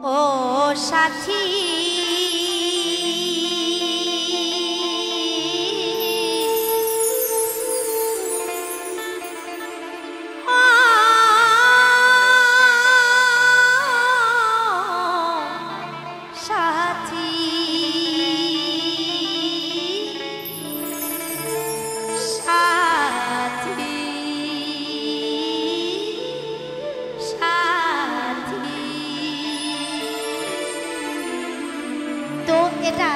ও সাথী এটা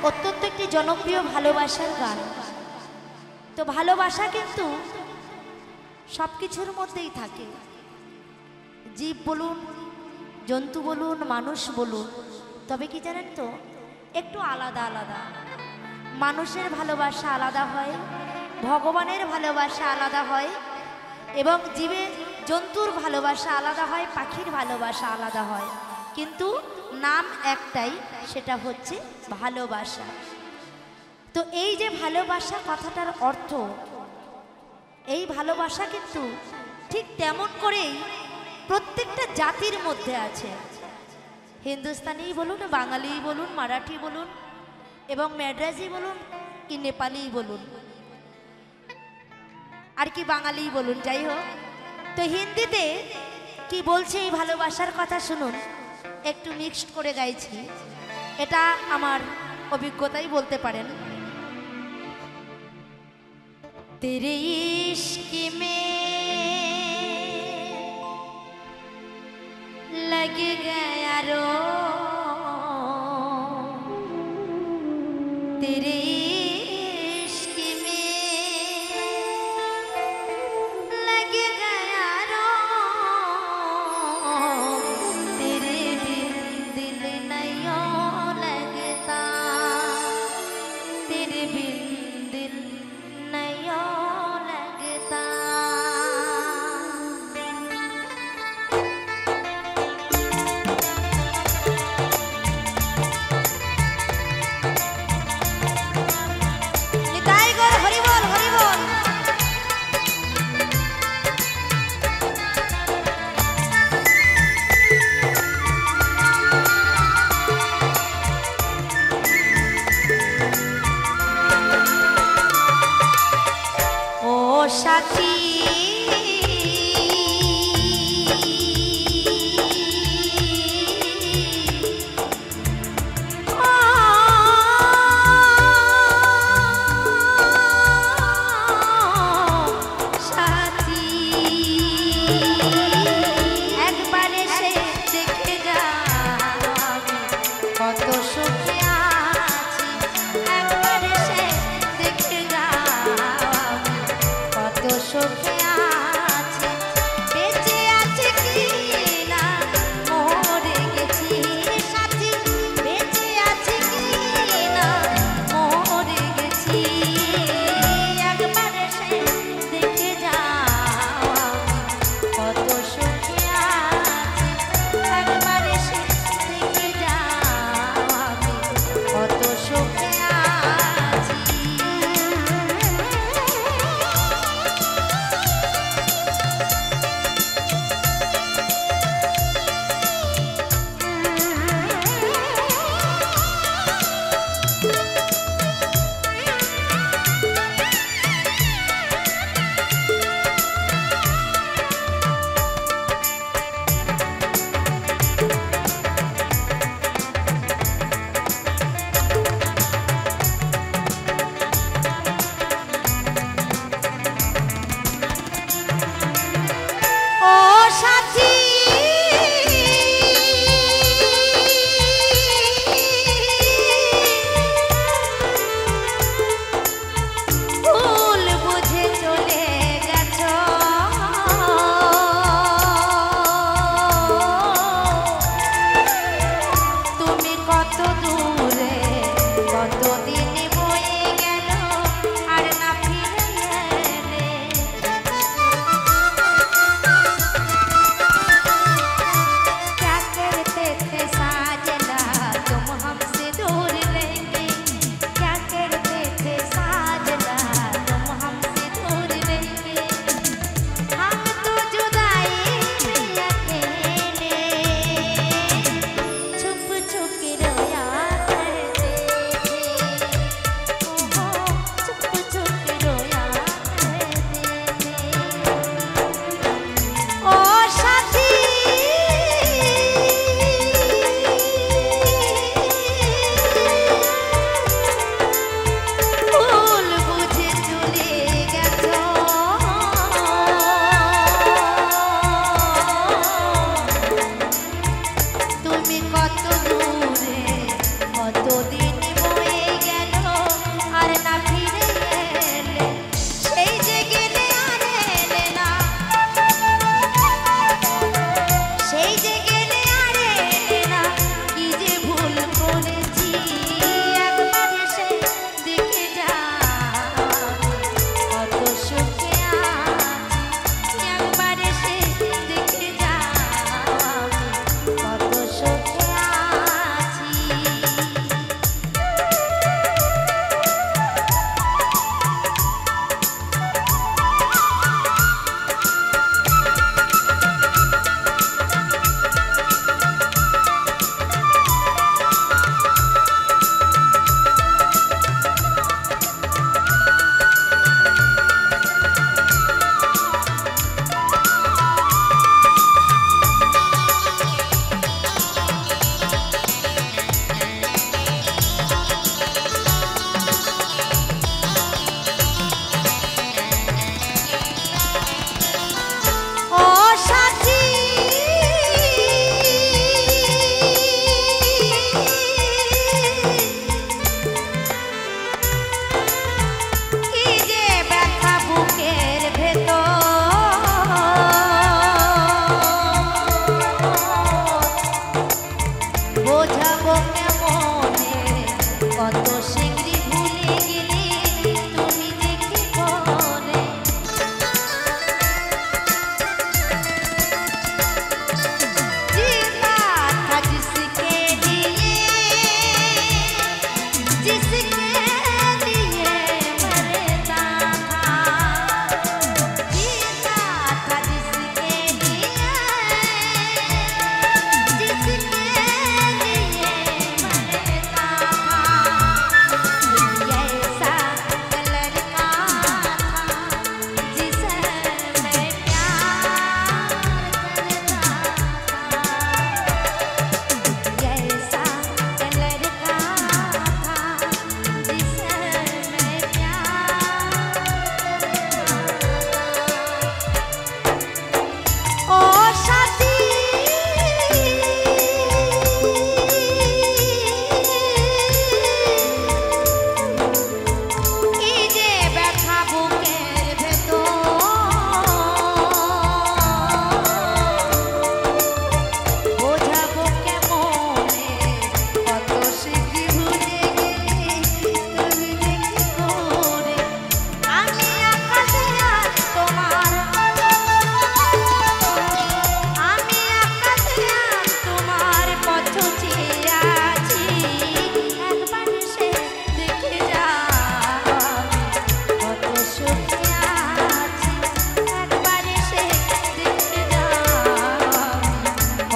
অত্যন্ত একটি জনপ্রিয় ভালোবাসার গান। তো ভালোবাসা কিন্তু সবকিছুর মধ্যেই থাকে, জীব বলুন, জন্তু বলুন, মানুষ বলুন। তবে কি জানেন তো, একটু আলাদা আলাদা। মানুষের ভালোবাসা আলাদা হয়, ভগবানের ভালোবাসা আলাদা হয়, এবং জীবে জন্তুর ভালোবাসা আলাদা হয়, পাখির ভালোবাসা আলাদা হয়, কিন্তু নাম একটাই, সেটা হচ্ছে ভালোবাসা। তো এই যে ভালোবাসা কথাটার অর্থ, এই ভালোবাসা কিন্তু ঠিক তেমন করেই প্রত্যেকটা জাতির মধ্যে আছে। হিন্দুস্তানি বলুন, বাঙালি বলুন, মারাঠি বলুন, এবং ম্যাড্রাসি বলুন, কি নেপালি বলুন, আর কি বাঙালি বলুন, যাই হোক। তো হিন্দিতে কি বলছে এই ভালোবাসার কথা শুনুন, একটু মিক্সড করে গাইছি, এটা আমার অভিজ্ঞতাই বলতে পারেন। তেরে ইश्क में लग गया रो, तेरे इश्क में लग गया रो, तेरे बिन दिल नहीं लगता, तेरे बिन दिल नहीं लगता।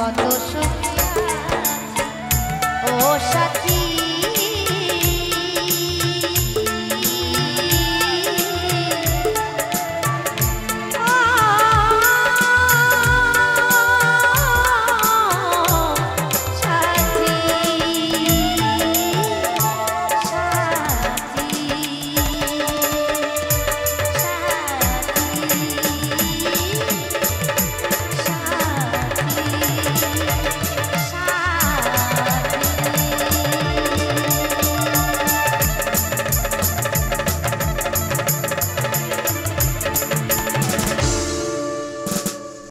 কত সুখ